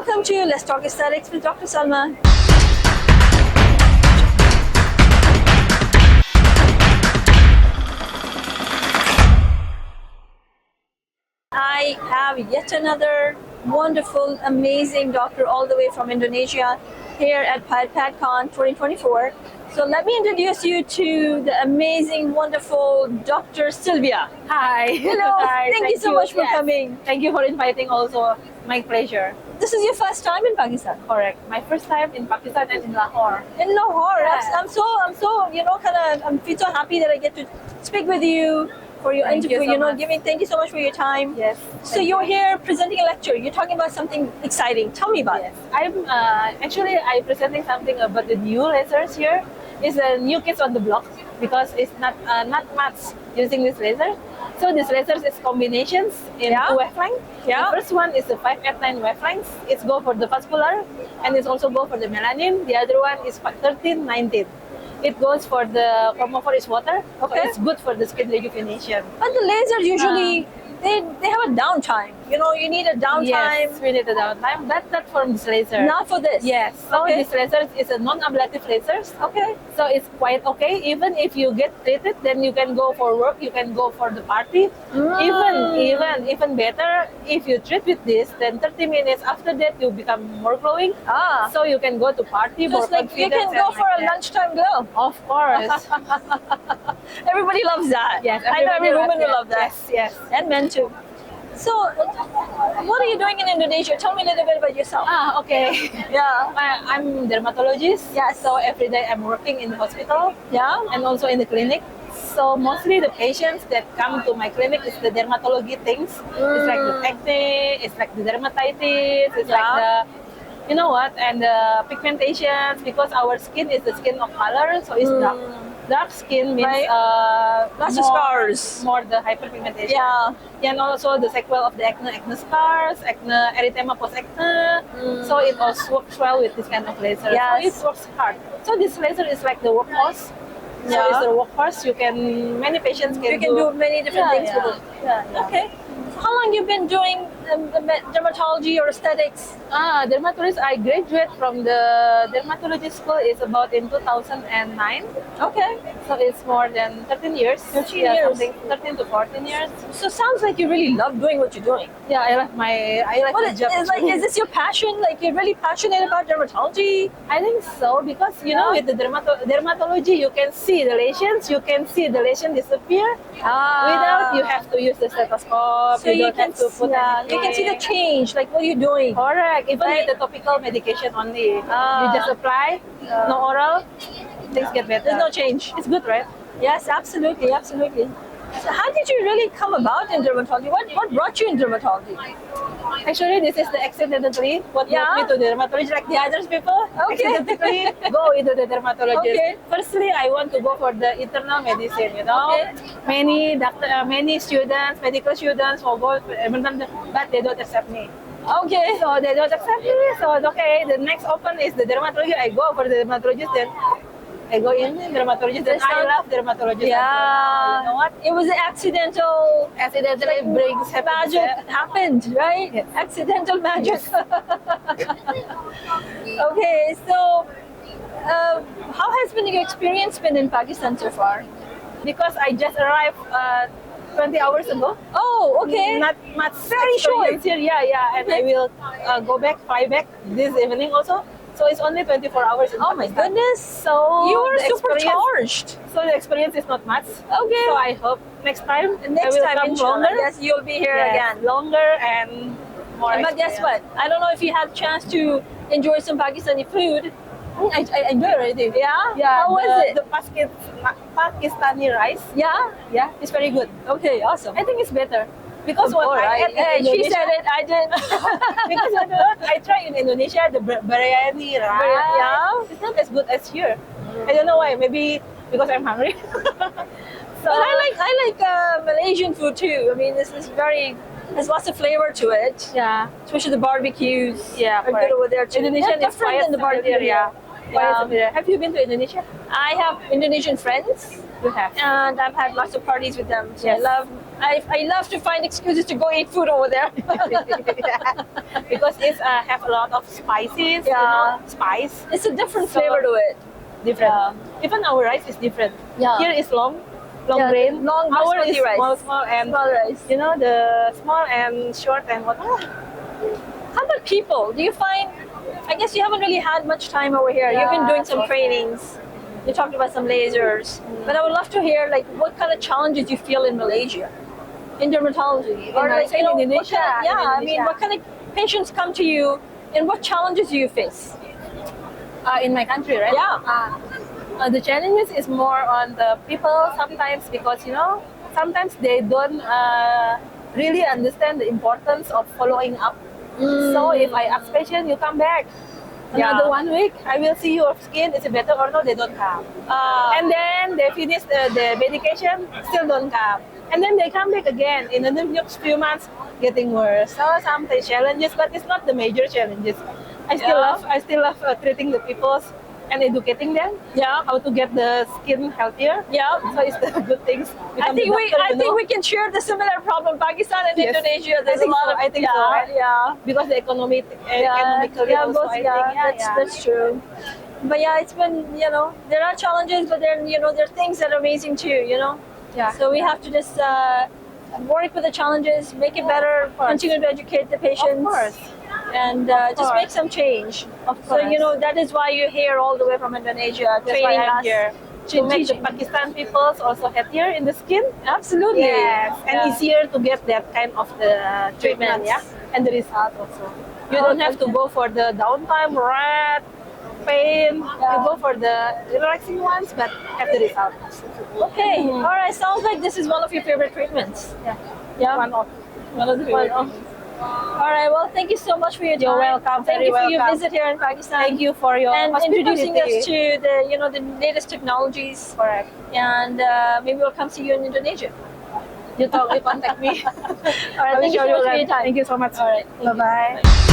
Welcome to Let's Talk Aesthetics with Dr. Salma. I have yet another wonderful, amazing doctor all the way from Indonesia here at PADCON 2024. So let me introduce you to the amazing, wonderful Dr. Silvia. Hi. Hello. Hi. Thank you so much for coming. Thank you for inviting also. My pleasure. This is your first time in Pakistan? Correct. My first time in Pakistan and in Lahore. In Lahore. Yes. I'm so, I feel so happy that I get to speak with you for your Thank interview. you so much. Thank you so much for your time. Yes. So you're here presenting a lecture. You're talking about something exciting. Tell me about it. I'm I'm presenting something about the new lasers here. It's a new kids on the block because it's not much using this laser. So this laser is combinations in two wavelengths. Yeah. The first one is the 589 wavelengths. It's go for the vascular and it's also go for the melanin. The other one is 1319. It goes for the chromophore is water. Okay. So it's good for the skin rejuvenation. But the lasers usually they have a downtime. You need a downtime. Yes, we need a downtime. But not from this laser. Not for this. Yes. So Okay. this laser is a non-ablative laser. Okay. So it's quite okay. Even if you get treated, then you can go for work. You can go for the party. Even better, if you treat with this, then 30 minutes after that you become more glowing. So you can go to party. Just more like you confidence can go and for like a that. lunchtime glow. Of course. Everybody loves that. Yes. I know every woman will love that. Yes. Yes. And men too. So, what are you doing in Indonesia? Tell me a little bit about yourself. Okay. Yeah. I'm dermatologist. Yeah. So every day I'm working in the hospital. Yeah. And also in the clinic. So mostly the patients that come to my clinic is the dermatology things. It's like the acne, it's like the dermatitis, it's like the, you know what, and the pigmentations, because our skin is the skin of color, so it's dark. Dark skin means Lots of scars. More the hyperpigmentation. Yeah. And also the sequel of the acne scars, acne, erythema post-acne. So it also works well with this kind of laser. Yes. So it works hard. So this laser is like the workhorse. So Yeah. it's the workhorse. Many patients can do many different things with it. Yeah. Okay. So how long you been doing dermatology or aesthetics? Dermatologist, I graduate from the dermatology school is about in 2009. Okay. So it's more than 13 years. 13 years. 13 to 14 years. So sounds like you really love doing what you're doing. Yeah, I like my job. Is this your passion? Like you're really passionate about dermatology? I think so, because with the dermatology you can see the lesions, you can see the lesion disappear without you have to use the stethoscope. So you can have to put you can see the change, like what you're doing. Correct. Even with the topical medication only, you just apply, no oral, things get better. There's no change. It's good, right? Yes, absolutely, absolutely. So how did you really come about in dermatology? What brought you in dermatology? Actually, this is the accidentally what brought me to dermatology, like the others people. Okay. Accidentally go into the dermatologist. Okay. Firstly, I want to go for the internal medicine. Okay. Many students, medical students will go, but they don't accept me. Okay. So they don't accept me. So okay, the next open is the dermatology. I go for the dermatologist. Then I go in dermatologist. Then I love dermatologist. Yeah. You know what? It was an accidentally brings magic happened, right? Yes. Accidental magic. Okay, so how has been your experience been in Pakistan so far? Because I just arrived 20 hours ago. Oh, okay. Not much Very short. experience here. Yeah. And I will fly back this evening also. So it's only 24 hours in Oh my Pakistan. goodness. So You were the supercharged. So the experience is not much. Okay. So I hope next time Next I will time, come inshallah, longer. yes, you'll be here Yes, again. longer and more. But guess what? I don't know if you had a chance to enjoy some Pakistani food. I enjoy already. Yeah? Yeah. How was it? The Pakistani rice. Yeah? Yeah, it's very good. Okay, awesome. I think it's better. Because what I ate in Hey, she Indonesia, said it, I didn't. because what I tried in Indonesia, the biryani rice, Yeah. it's not as good as here. I don't know why. Maybe because I'm hungry. So But I like Malaysian food too. I mean, this is there's lots of flavor to it. yeah, Especially the barbecues. Yeah, are good correct. over there too. Indonesian They're is different quite than the barbecue. familiar, yeah. Yeah. Have you been to Indonesia? I have Indonesian friends, You have. and I've had lots of parties with them. So Yes. I love to find excuses to go eat food over there. Yeah. Because it's have a lot of spices, Yeah. you know, spice. It's a different So- flavor to it. Different. Yeah. Even our rice is different. Yeah. Here is long Yeah, grain. long Our basmati is rice. small and Small rice. you know the small and short and what? How about people? Do you find? I guess you haven't really had much time over here. You've been Yeah, doing some so- trainings. You talked about some lasers, but I would love to hear like what kind of challenges you feel in Malaysia, in dermatology, or like in what Indonesia, kind of- in yeah, I mean, Indonesia. what kind of patients come to you, and what challenges do you face? In my country, right? Yeah. The challenges is more on the people sometimes because you know sometimes they don't really understand the importance of following up. So if I ask patient, you come back another Yeah. 1 week, I will see your skin is it better or no. They don't come, and then they finish the medication, still don't come, and then they come back again in the next few months, getting worse. So sometimes challenges, but it's not the major challenges. Yeah. I still love treating the people and educating them Yeah. how to get the skin healthier. Yeah. So it's the good things. I Become think the we doctor, I you think know, we can share the similar problem, Pakistan and Yes. Indonesia. I There's a think lot so. of I think yeah, so, right? yeah. because the economically Yeah, also both, I yeah, think that's true. But yeah, it's been, there are challenges, but then, there are things that are amazing too. Yeah. So we have to just work with the challenges, make it better, course. continue to educate the patients. Of course. And just make some change. Of So, course. that is why you're here all the way from Indonesia, That's training why I'm us. here. To make the teaching. Pakistan peoples also healthier in the skin. Absolutely. Yes, and Yeah. easier to get that kind of the treatment, Treatments. yeah, and the result also. You don't have to go for the downtime, red, pain. You go for the relaxing ones, but have the result. Okay. All right. Sounds like this is one of your favorite treatments. Yeah, Yeah. one of the One favorite. of- All right. Well, thank you so much for your time. You're welcome, Thank very you for your welcome. visit here in Pakistan. Thank you for your And introducing us hospitality. to the latest technologies. Correct. And maybe we'll come see you in Indonesia. You contact me. All right. I will Thank you show so much for around. your time. Thank you so much. All right. Bye bye.